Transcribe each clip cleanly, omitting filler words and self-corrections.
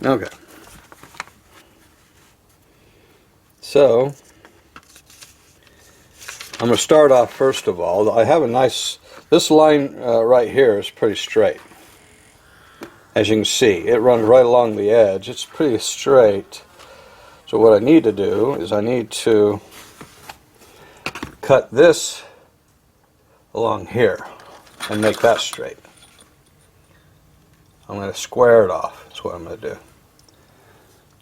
Okay. So I'm going to start off first of all. I have a nice, this line right here is pretty straight. As you can see, it runs right along the edge. It's pretty straight. So what I need to do is I need to cut this along here and make that straight. I'm going to square it off. That's what I'm going to do.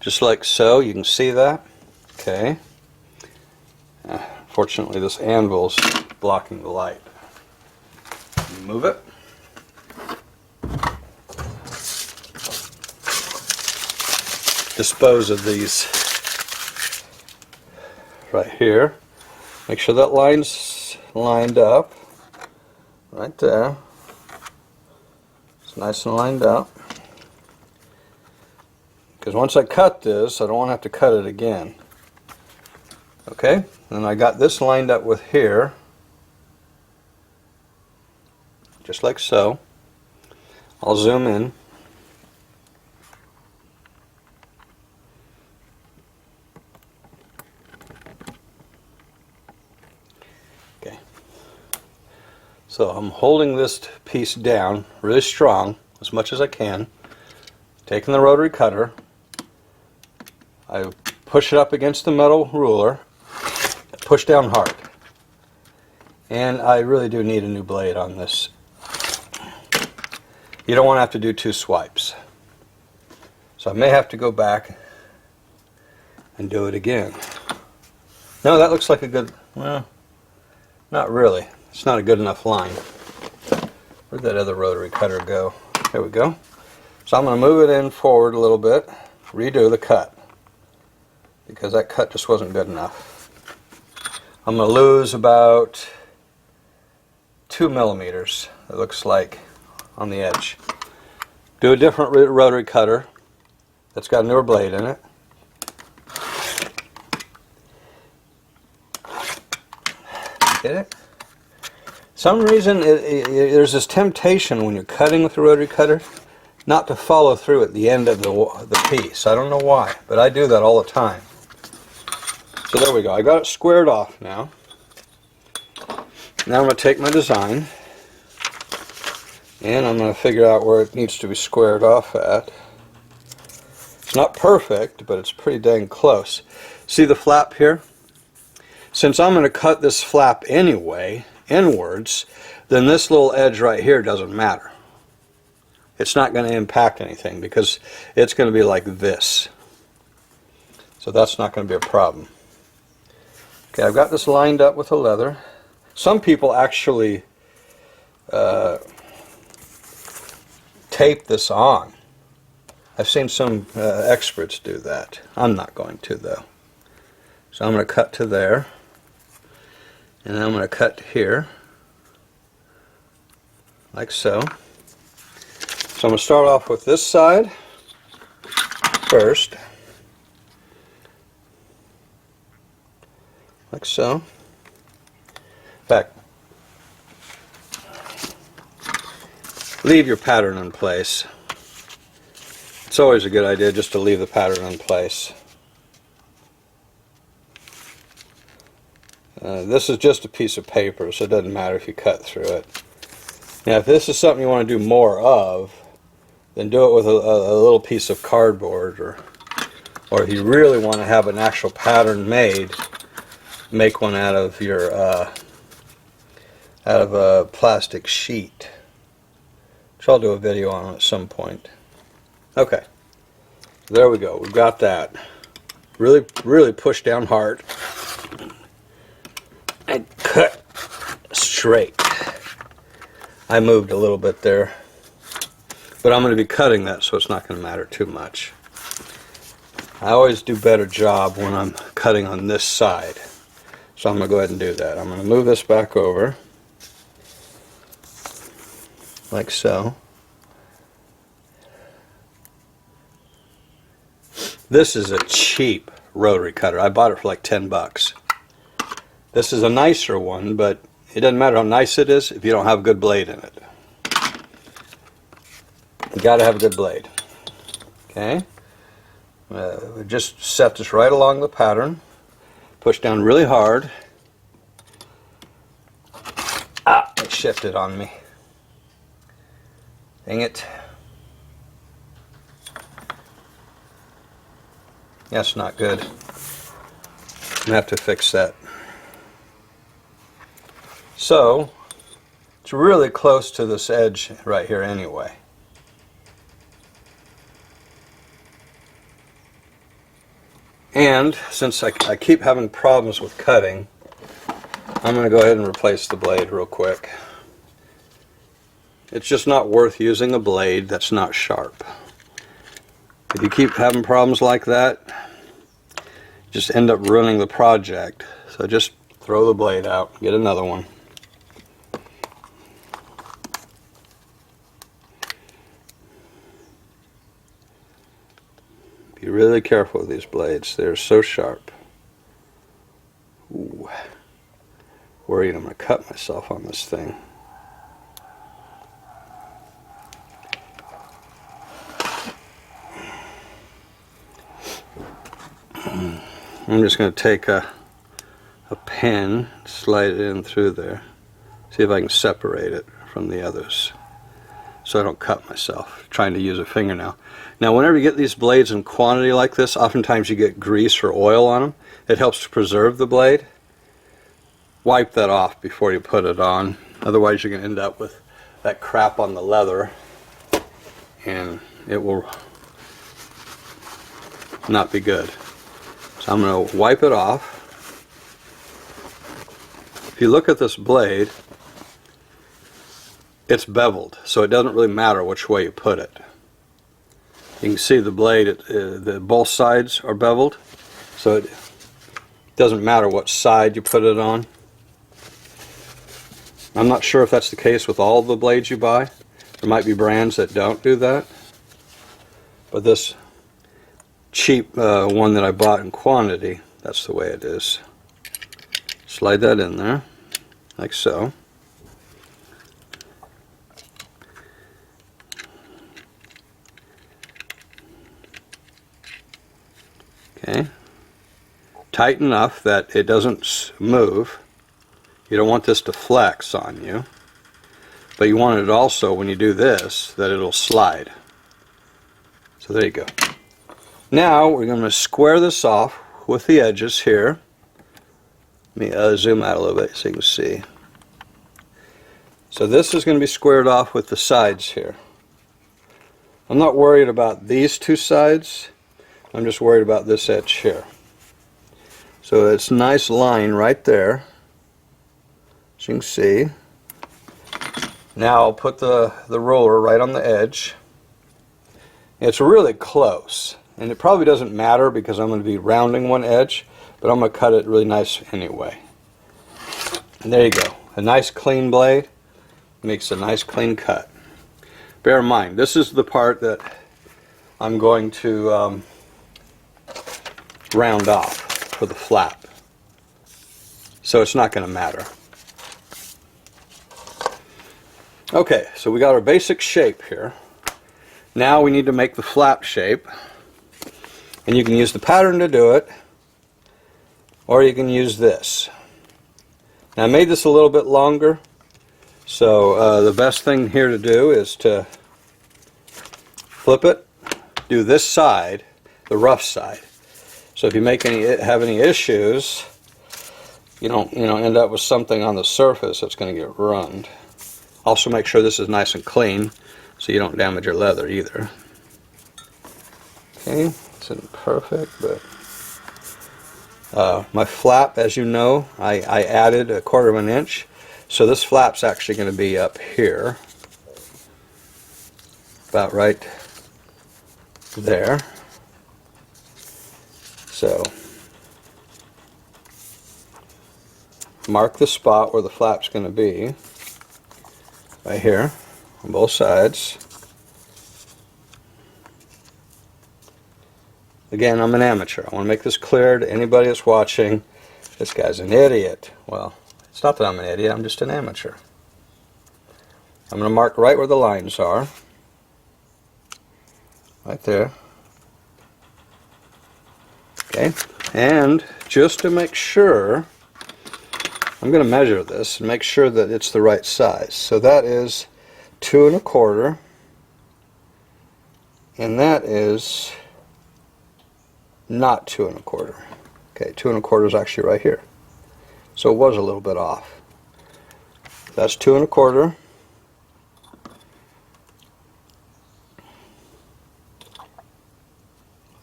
Just like so. You can see that. Okay. Fortunately, this anvil's blocking the light. Move it. Dispose of these right here. Make sure that line's lined up. Right there. It's nice and lined up. Because once I cut this, I don't want to have to cut it again. Okay? And I got this lined up with here. Just like so. I'll zoom in. Okay. So I'm holding this piece down really strong, as much as I can. Taking the rotary cutter, I push it up against the metal ruler, push down hard. And I really do need a new blade on this. You don't want to have to do 2 swipes. So I may have to go back and do it again. No, that looks like a good, well, not really. It's not a good enough line. Where'd that other rotary cutter go? There we go. So I'm going to move it in forward a little bit, redo the cut, because that cut just wasn't good enough. I'm going to lose about 2 millimeters, it looks like, on the edge. Do a different rotary cutter that's got a newer blade in it. Get it? Some reason there's this temptation when you're cutting with a rotary cutter not to follow through at the end of the piece. I don't know why, but I do that all the time. So there we go. I got it squared off now. Now I'm going to take my design and I'm going to figure out where it needs to be squared off at. It's not perfect, but it's pretty dang close. See the flap here? Since I'm going to cut this flap anyway, inwards, then this little edge right here doesn't matter. It's not going to impact anything because it's going to be like this. So that's not going to be a problem. Okay, I've got this lined up with the leather. Some people actually tape this on. I've seen some experts do that. I'm not going to though. So I'm going to cut to there. And then I'm going to cut here. Like so. So I'm going to start off with this side first. Like so. In fact, leave your pattern in place. It's always a good idea just to leave the pattern in place. This is just a piece of paper, so it doesn't matter if you cut through it. Now if this is something you want to do more of, then do it with a little piece of cardboard, or if you really want to have an actual pattern made, make one out of your a plastic sheet, which I'll do a video on at some point. Okay, there we go. We've got that. Really push down hard and cut straight. I moved a little bit there, but I'm going to be cutting that, so it's not going to matter too much. I always do a better job when I'm cutting on this side, so I'm going to go ahead and do that. I'm going to move this back over like so. This is a cheap rotary cutter. I bought it for like 10 bucks. This is a nicer one, but it doesn't matter how nice it is if you don't have a good blade in it. You got to have a good blade. Okay? Just set this right along the pattern. Push down really hard. Ah, it shifted on me. Dang it. That's not good. I'm gonna have to fix that. So, it's really close to this edge right here anyway. And since I keep having problems with cutting, I'm going to go ahead and replace the blade real quick. It's just not worth using a blade that's not sharp. If you keep having problems like that, just end up ruining the project. So just throw the blade out, get another one. Be really careful with these blades. They're so sharp. Ooh. Worried I'm going to cut myself on this thing. I'm just going to take a pen, slide it in through there, see if I can separate it from the others so I don't cut myself trying to use a fingernail. Now whenever you get these blades in quantity like this, oftentimes you get grease or oil on them. It helps to preserve the blade. Wipe that off before you put it on, otherwise you're going to end up with that crap on the leather and it will not be good. So I'm going to wipe it off. If you look at this blade, it's beveled, so it doesn't really matter which way you put it. You can see the blade, both sides are beveled, so it doesn't matter what side you put it on. I'm not sure if that's the case with all the blades you buy. There might be brands that don't do that, but this cheap one that I bought in quantity, that's the way it is. Slide that in there, like so. Okay. Tight enough that it doesn't move. You don't want this to flex on you, but you want it also, when you do this, that it'll slide. So there you go. Now we're going to square this off with the edges here. Let me zoom out a little bit so you can see. So this is going to be squared off with the sides here. I'm not worried about these two sides. I'm just worried about this edge here. So it's a nice line right there, as you can see. Now I'll put the roller right on the edge. It's really close, and it probably doesn't matter because I'm going to be rounding one edge, but I'm going to cut it really nice anyway. And there you go. A nice clean blade makes a nice clean cut. Bear in mind, this is the part that I'm going to round off for the flap. So it's not going to matter. Okay, so we got our basic shape here. Now we need to make the flap shape. And you can use the pattern to do it, or you can use this. Now I made this a little bit longer, so the best thing here to do is to flip it, do this side, the rough side. So if you have any issues, you don't end up with something on the surface that's going to get ruined. Also make sure this is nice and clean so you don't damage your leather either. Okay, it's isn't perfect, but my flap, as you know, I added 1/4 of an inch, so this flap's actually going to be up here, about right there. So mark the spot where the flap's going to be, right here, on both sides. Again, I'm an amateur. I want to make this clear to anybody that's watching. This guy's an idiot. Well, it's not that I'm an idiot, I'm just an amateur. I'm going to mark right where the lines are. Right there. Okay, and just to make sure, I'm going to measure this and make sure that it's the right size. So that is 2 1/4, and that is not 2 1/4. Okay, 2 1/4 is actually right here. So it was a little bit off. That's 2 1/4.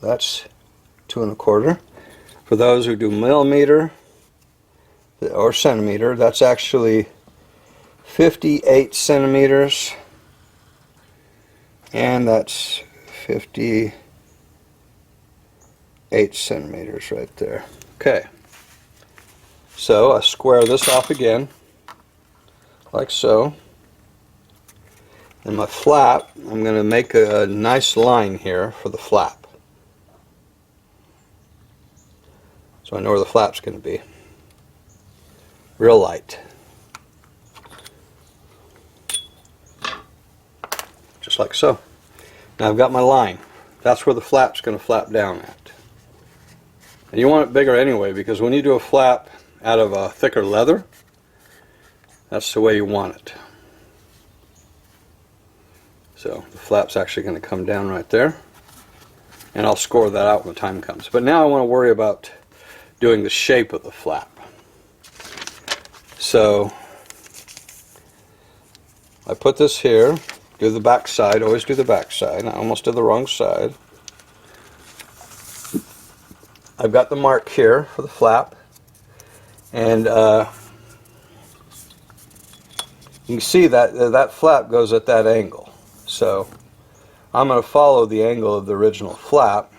That's 2 1/4. For those who do millimeter or centimeter, that's actually 58 centimeters, and that's 58 centimeters right there. Okay, so I square this off again, like so. And my flap, I'm going to make a nice line here for the flap. So I know where the flap's going to be. Real light. Just like so. Now I've got my line. That's where the flap's going to flap down at. And you want it bigger anyway, because when you do a flap out of a thicker leather, that's the way you want it. So the flap's actually going to come down right there. And I'll score that out when the time comes. But now I want to worry about doing the shape of the flap. So I put this here, do the back side, always do the back side. I almost did the wrong side. I've got the mark here for the flap, and you can see that that flap goes at that angle. So I'm going to follow the angle of the original flap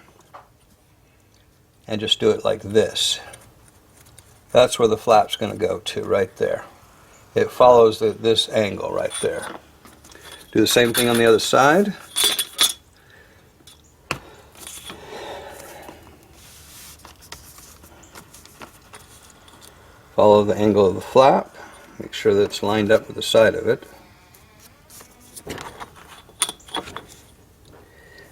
and just do it like this. That's where the flap's going to go to, right there. It follows this angle right there. Do the same thing on the other side. Follow the angle of the flap. Make sure that it's lined up with the side of it.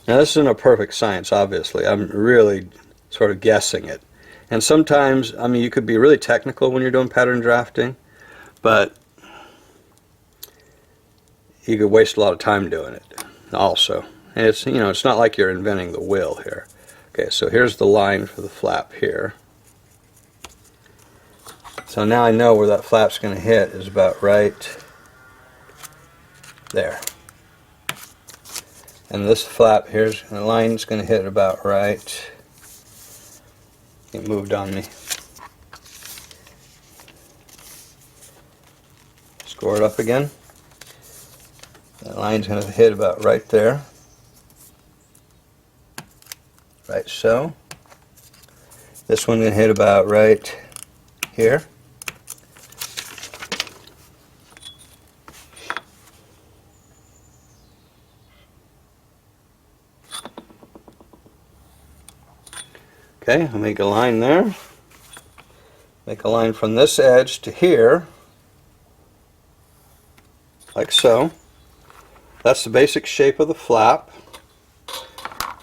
Now this isn't a perfect science, obviously. I'm really sort of guessing it. And sometimes, I mean, you could be really technical when you're doing pattern drafting, but you could waste a lot of time doing it also. And it's, you know, it's not like you're inventing the wheel here. Okay, so here's the line for the flap here. So now I know where that flap's going to hit is about right there. And this flap here's the line's going to hit about right. It moved on me. Score it up again. That line's going to hit about right there. Right so. This one's going to hit about right here. Okay, I'll make a line there. Make a line from this edge to here, like so. That's the basic shape of the flap.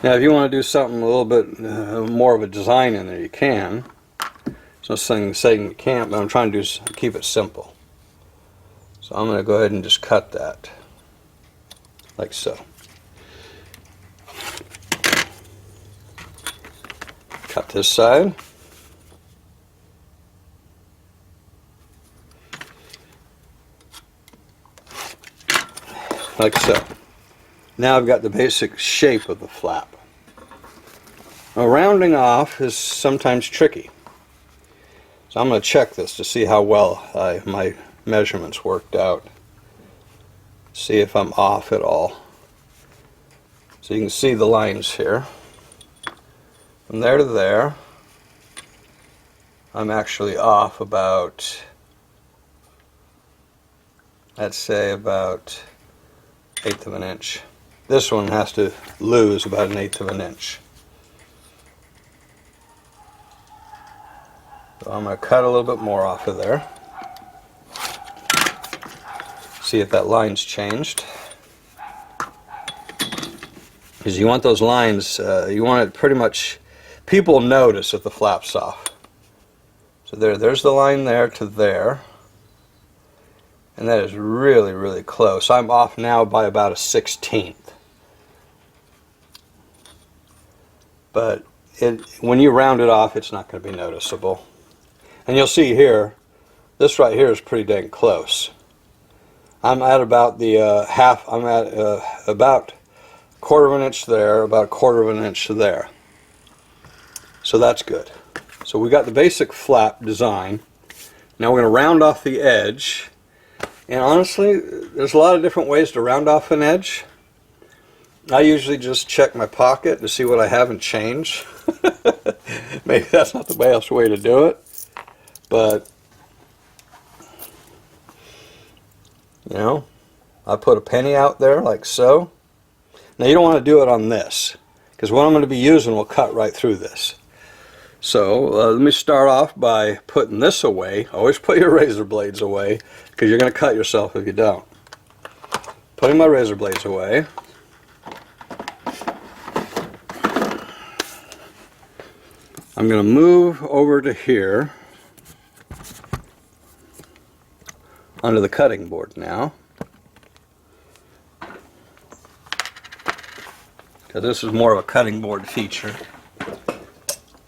Now if you want to do something a little bit more of a design in there, you can. There's no saying you can't, but I'm trying to keep it simple. So I'm going to go ahead and just cut that, like so. Cut this side. Like so. Now I've got the basic shape of the flap. Now rounding off is sometimes tricky. So I'm going to check this to see how well my measurements worked out. See if I'm off at all. So you can see the lines here. From there to there, I'm actually off about, let's say about 1/8 of an inch. This one has to lose about 1/8 of an inch. So I'm going to cut a little bit more off of there. See if that line's changed. Because you want those lines, you want it pretty much people notice if the flap's off. So there's the line there to there. And that is really, really close. I'm off now by about a 1/16. But when you round it off, it's not going to be noticeable. And you'll see here, this right here is pretty dang close. I'm at about the I'm at about 1/4 of an inch there, about 1/4 of an inch there. So that's good. So we got the basic flap design. Now we're going to round off the edge. And honestly, there's a lot of different ways to round off an edge. I usually just check my pocket to see what I have and change. Maybe that's not the best way to do it. But, you know, I put a penny out there like so. Now you don't want to do it on this, because what I'm going to be using will cut right through this. So let me start off by putting this away. Always put your razor blades away, because you're going to cut yourself if you don't. Putting my razor blades away. I'm going to move over to here onto the cutting board now, because this is more of a cutting board feature.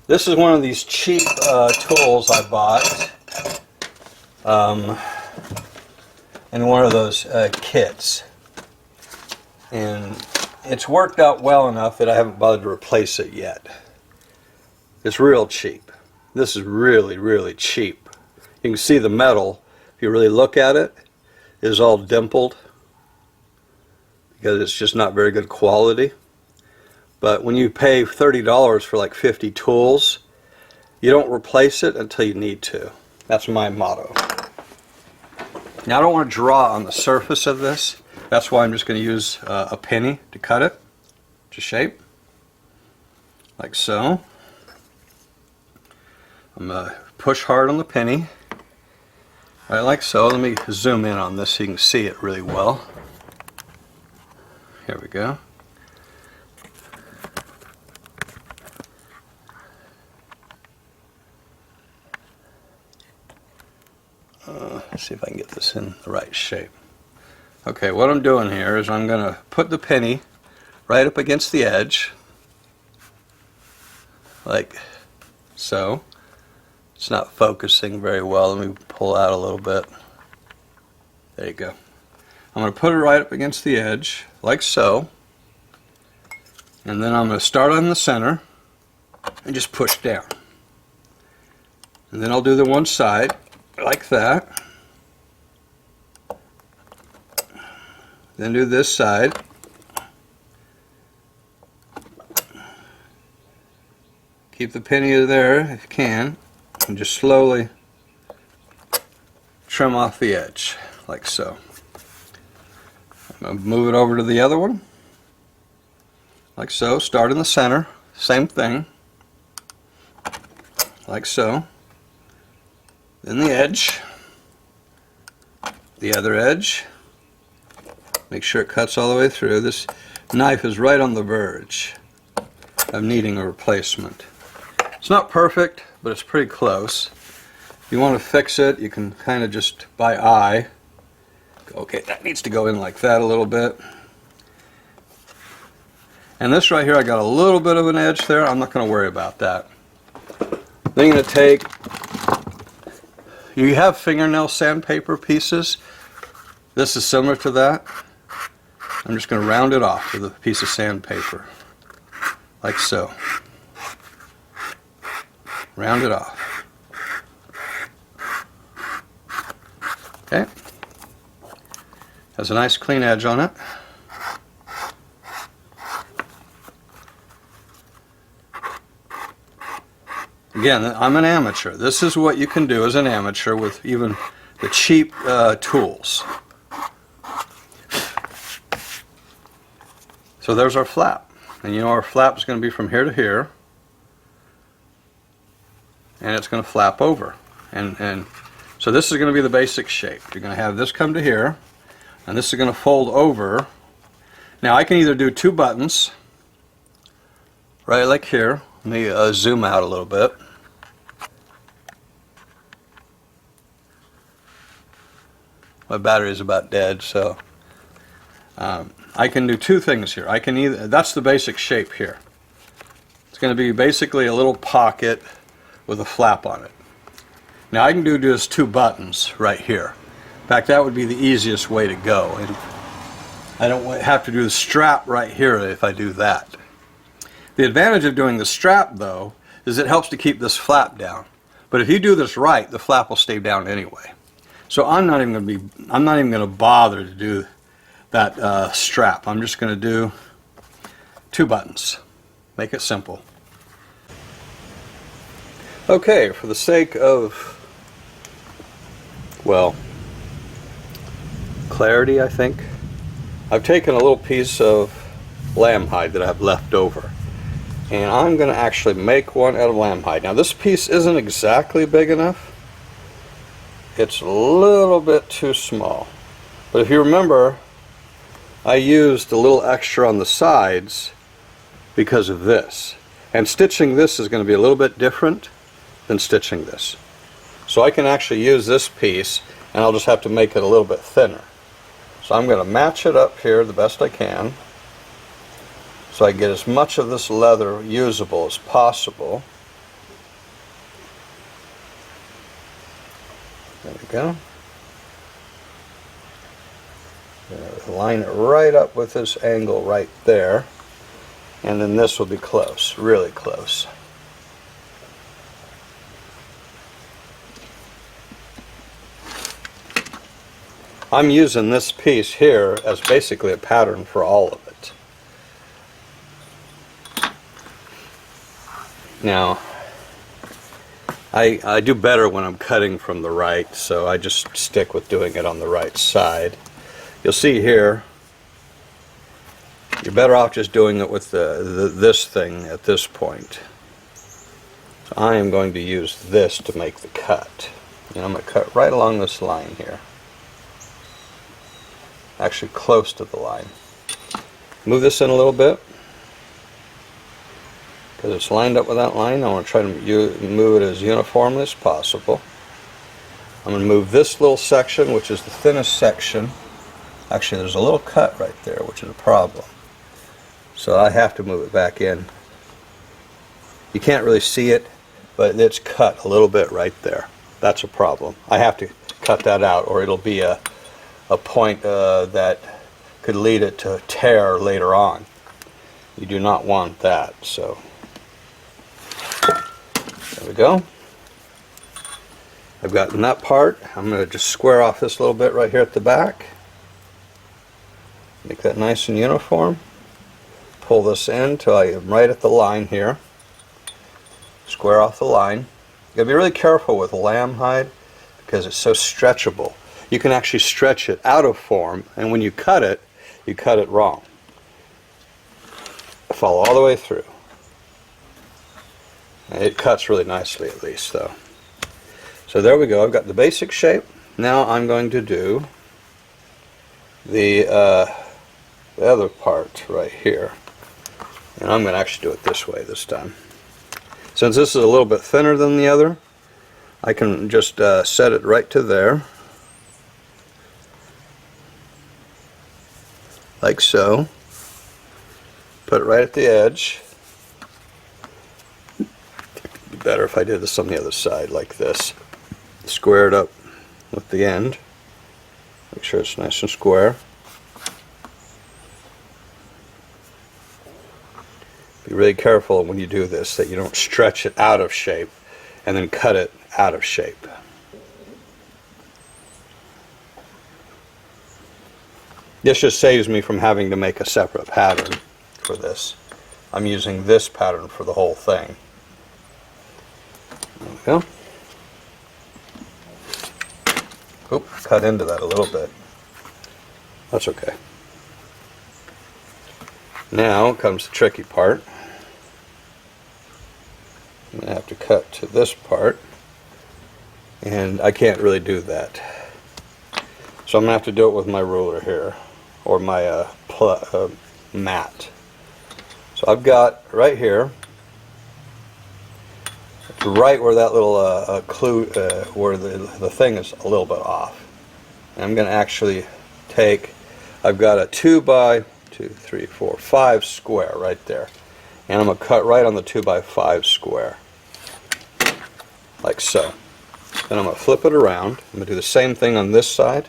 This is one of these cheap tools I bought in one of those kits, and it's worked out well enough that I haven't bothered to replace it yet. It's real cheap. This is really, really cheap. You can see the metal, if you really look at it, is all dimpled because it's just not very good quality. But when you pay $30 for like 50 tools, you don't replace it until you need to. That's my motto. Now I don't want to draw on the surface of this. That's why I'm just going to use a penny to cut it to shape, like so. I'm going to push hard on the penny, right like so. Let me zoom in on this so you can see it really well. Here we go. Let's see if I can get this in the right shape. Okay, what I'm doing here is I'm going to put the penny right up against the edge, like so. It's not focusing very well. Let me pull out a little bit. There you go. I'm going to put it right up against the edge, like so. And then I'm going to start on the center and just push down. And then I'll do the one side, like that. Then do this side. Keep the penny there if you can. And just slowly trim off the edge, like so. I'm going to move it over to the other one, like so. Start in the center, same thing, like so. Then the edge, the other edge. Make sure it cuts all the way through. This knife is right on the verge of needing a replacement. It's not perfect, but it's pretty close. If you want to fix it, you can kind of just by eye. Okay, that needs to go in like that a little bit. And this right here, I got a little bit of an edge there. I'm not going to worry about that. Then you're going to take, you have fingernail sandpaper pieces. This is similar to that. I'm just going to round it off with a piece of sandpaper, like so. Round it off. Okay. Has a nice clean edge on it. Again, I'm an amateur. This is what you can do as an amateur with even the cheap tools. So there's our flap. And you know our flap is going to be from here to here. And it's going to flap over. And so this is going to be the basic shape. You're going to have this come to here, and this is going to fold over. Now I can either do two buttons, right like here, Let me zoom out a little bit. My battery is about dead, so I can do two things here. I can either, that's the basic shape here. It's going to be basically a little pocket with a flap on it. Now I can do just two buttons right here. In fact, that would be the easiest way to go. And I don't have to do the strap right here if I do that. The advantage of doing the strap, though, is it helps to keep this flap down. But if you do this right, the flap will stay down anyway. So I'm not even going to bother to do that strap. I'm just going to do two buttons. Make it simple. Okay, for the sake of, well, clarity, I think, I've taken a little piece of lamb hide that I've left over. And I'm going to actually make one out of lamb hide. Now this piece isn't exactly big enough. It's a little bit too small. But if you remember, I used a little extra on the sides because of this. And stitching this is going to be a little bit different than stitching this. So I can actually use this piece, and I'll just have to make it a little bit thinner. So I'm going to match it up here the best I can, so I get as much of this leather usable as possible. There we go. Line it right up with this angle right there, and then this will be close, really close. I'm using this piece here as basically a pattern for all of it. Now, I do better when I'm cutting from the right, so I just stick with doing it on the right side. You'll see here, you're better off just doing it with this thing at this point. So I am going to use this to make the cut. And I'm going to cut right along this line here. Actually close to the line. Move this in a little bit, because it's lined up with that line. I want to try to move it as uniformly as possible. I'm going to move this little section, which is the thinnest section. Actually, there's a little cut right there, which is a problem. So I have to move it back in. You can't really see it, but it's cut a little bit right there. That's a problem. I have to cut that out, or it'll be a point that could lead it to a tear later on. You do not want that. So there we go. I've gotten that part. I'm going to just square off this little bit right here at the back. Make that nice and uniform. Pull this in till I am right at the line here. Square off the line. You gotta be really careful with lamb hide because it's so stretchable. You can actually stretch it out of form, and when you cut it wrong. Follow all the way through. It cuts really nicely, at least, though. So there we go. I've got the basic shape. Now I'm going to do the other part right here. And I'm going to actually do it this way this time. Since this is a little bit thinner than the other, I can just set it right to there. Like so. Put it right at the edge. It'd be better if I did this on the other side like this. Square it up with the end. Make sure it's nice and square. Be really careful when you do this that you don't stretch it out of shape and then cut it out of shape. This just saves me from having to make a separate pattern for this. I'm using this pattern for the whole thing. There we go. Oop, cut into that a little bit. That's okay. Now comes the tricky part. I'm going to have to cut to this part, and I can't really do that. So I'm going to have to do it with my ruler here, or my mat. So I've got right here right where that little clue, where the thing is a little bit off. And I'm going to actually take, I've got a 2 by 2, 3, 4, 5 square right there. And I'm going to cut right on the 2 by 5 square. Like so. Then I'm going to flip it around. I'm going to do the same thing on this side.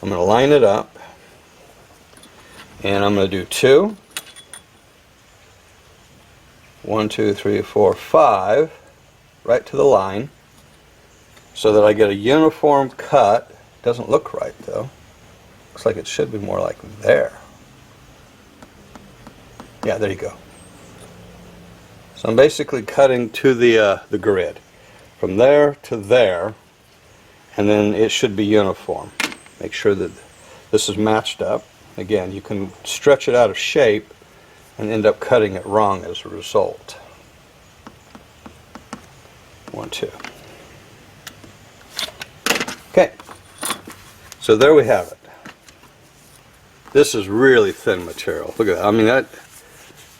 I'm going to line it up. And I'm going to do 2. 1, 2, 3, 4, 5. Right to the line. So that I get a uniform cut. Doesn't look right though. Looks like it should be more like there. Yeah, there you go. So I'm basically cutting to the grid. From there to there, and then it should be uniform. Make sure that this is matched up. Again, you can stretch it out of shape and end up cutting it wrong as a result. 1, 2. Okay, so there we have it. This is really thin material. Look at that. I mean, that,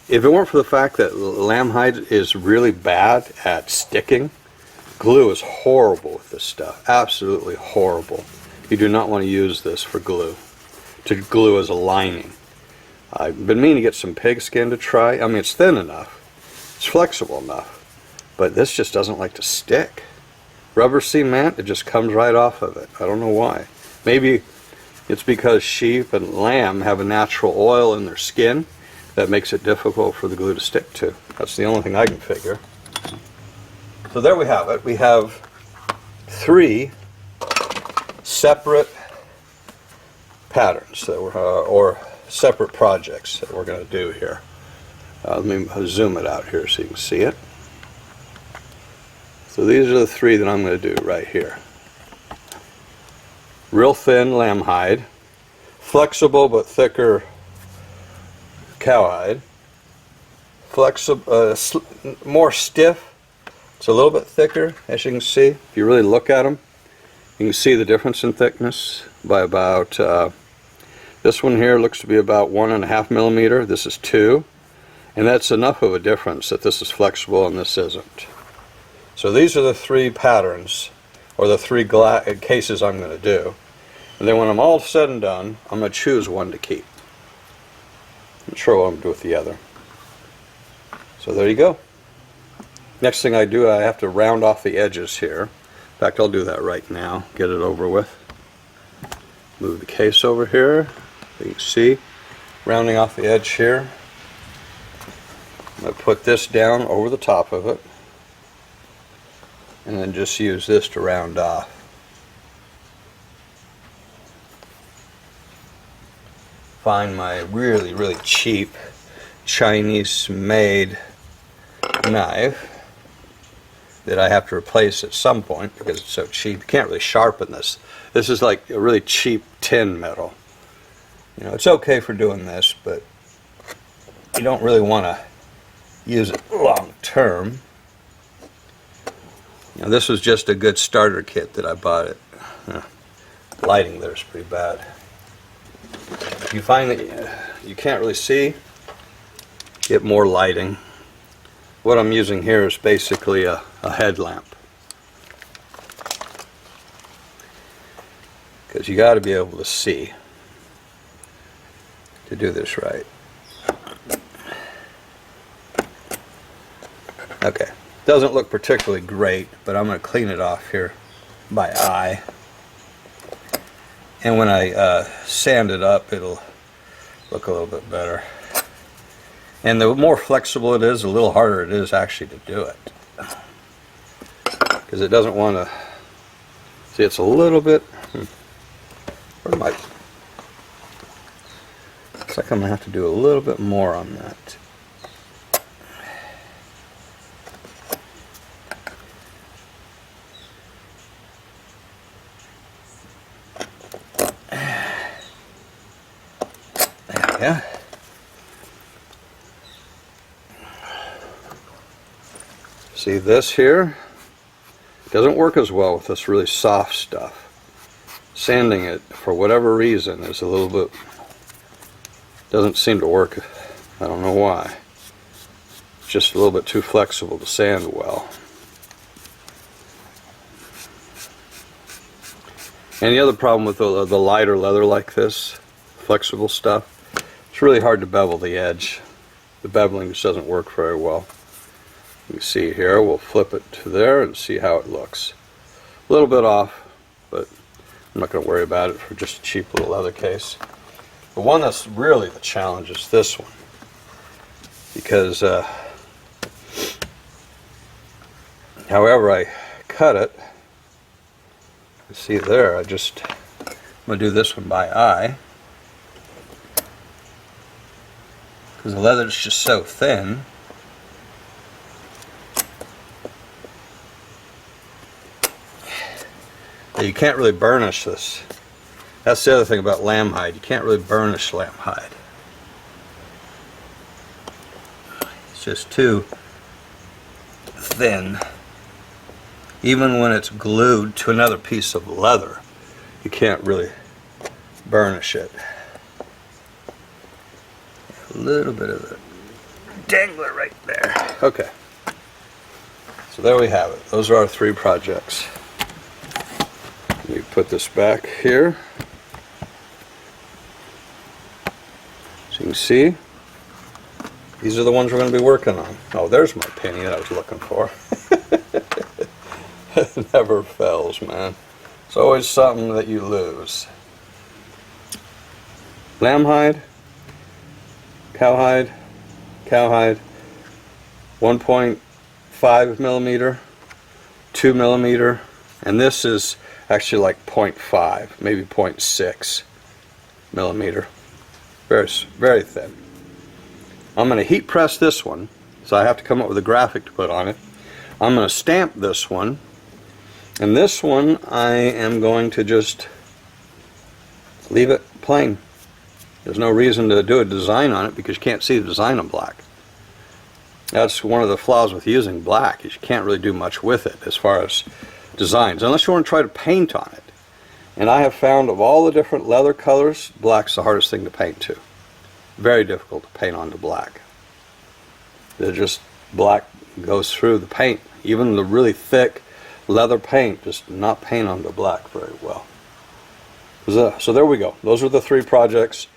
if it weren't for the fact that lamb hide is really bad at sticking, glue is horrible with this stuff. Absolutely horrible. You do not want to use this for glue. To glue as a lining. I've been meaning to get some pigskin to try. I mean, it's thin enough. It's flexible enough. But this just doesn't like to stick. Rubber cement, it just comes right off of it. I don't know why. Maybe it's because sheep and lamb have a natural oil in their skin that makes it difficult for the glue to stick to. That's the only thing I can figure. So there we have it. We have 3 separate patterns that we're, or separate projects that we're going to do here. Let me zoom it out here so you can see it. So these are the 3 that I'm going to do right here. Real thin lamb hide, flexible but thicker cowhide, flexible, more stiff. It's a little bit thicker, as you can see. If you really look at them, you can see the difference in thickness by about, this one here looks to be about 1.5 millimeter. This is 2. And that's enough of a difference that this is flexible and this isn't. So these are the 3 patterns, or the 3 cases I'm going to do. And then when I'm all said and done, I'm going to choose one to keep. I'm sure what I'm going to do with the other. So there you go. Next thing I do, I have to round off the edges here. In fact, I'll do that right now. Get it over with. Move the case over here. You can see, rounding off the edge here. I'm going to put this down over the top of it. And then just use this to round off. Find my really, really cheap Chinese-made knife that I have to replace at some point because it's so cheap. You can't really sharpen this. This is like a really cheap tin metal. You know, it's okay for doing this, but you don't really want to use it long term. You know, this was just a good starter kit that I bought it. Lighting there is pretty bad. If you find that you can't really see, get more lighting. What I'm using here is basically a headlamp. Because you got to be able to see to do this right. Okay, doesn't look particularly great, but I'm going to clean it off here by eye. And when I sand it up, it'll look a little bit better. And the more flexible it is, the little harder it is actually to do it. Because it doesn't want to... See, it's a little bit... Where am I? Looks like I'm going to have to do a little bit more on that. Yeah. See, this here doesn't work as well with this really soft stuff. Sanding it, for whatever reason, is a little bit, doesn't seem to work. I don't know why. It's just a little bit too flexible to sand well. And the other problem with the lighter leather like this, flexible stuff, it's really hard to bevel the edge. The beveling just doesn't work very well. You can see here, we'll flip it to there and see how it looks. A little bit off, but I'm not going to worry about it for just a cheap little leather case. The one that's really the challenge is this one, because however I cut it, you see there, I'm going to do this one by eye, because the leather is just so thin. that you can't really burnish this. That's the other thing about lamb hide. You can't really burnish lamb hide. It's just too thin. Even when it's glued to another piece of leather, you can't really burnish it. A little bit of a dangler right there. Okay. So there we have it. Those are our 3 projects. Let me put this back here. So you can see, these are the ones we're going to be working on. Oh, there's my penny that I was looking for. It never fails, man. It's always something that you lose. Lamb hide, cowhide, 1.5 millimeter, 2 millimeter, and this is actually like 0.5, maybe 0.6 millimeter. Very, very thin. I'm going to heat press this one, so I have to come up with a graphic to put on it. I'm going to stamp this one, and this one I am going to just leave it plain. There's no reason to do a design on it because you can't see the design on black. That's one of the flaws with using black, is you can't really do much with it as far as designs, unless you want to try to paint on it. And I have found of all the different leather colors, black's the hardest thing to paint to. Very difficult to paint onto black. They're just, black goes through the paint. Even the really thick leather paint just not paint onto black very well. So there we go. Those are the 3 projects.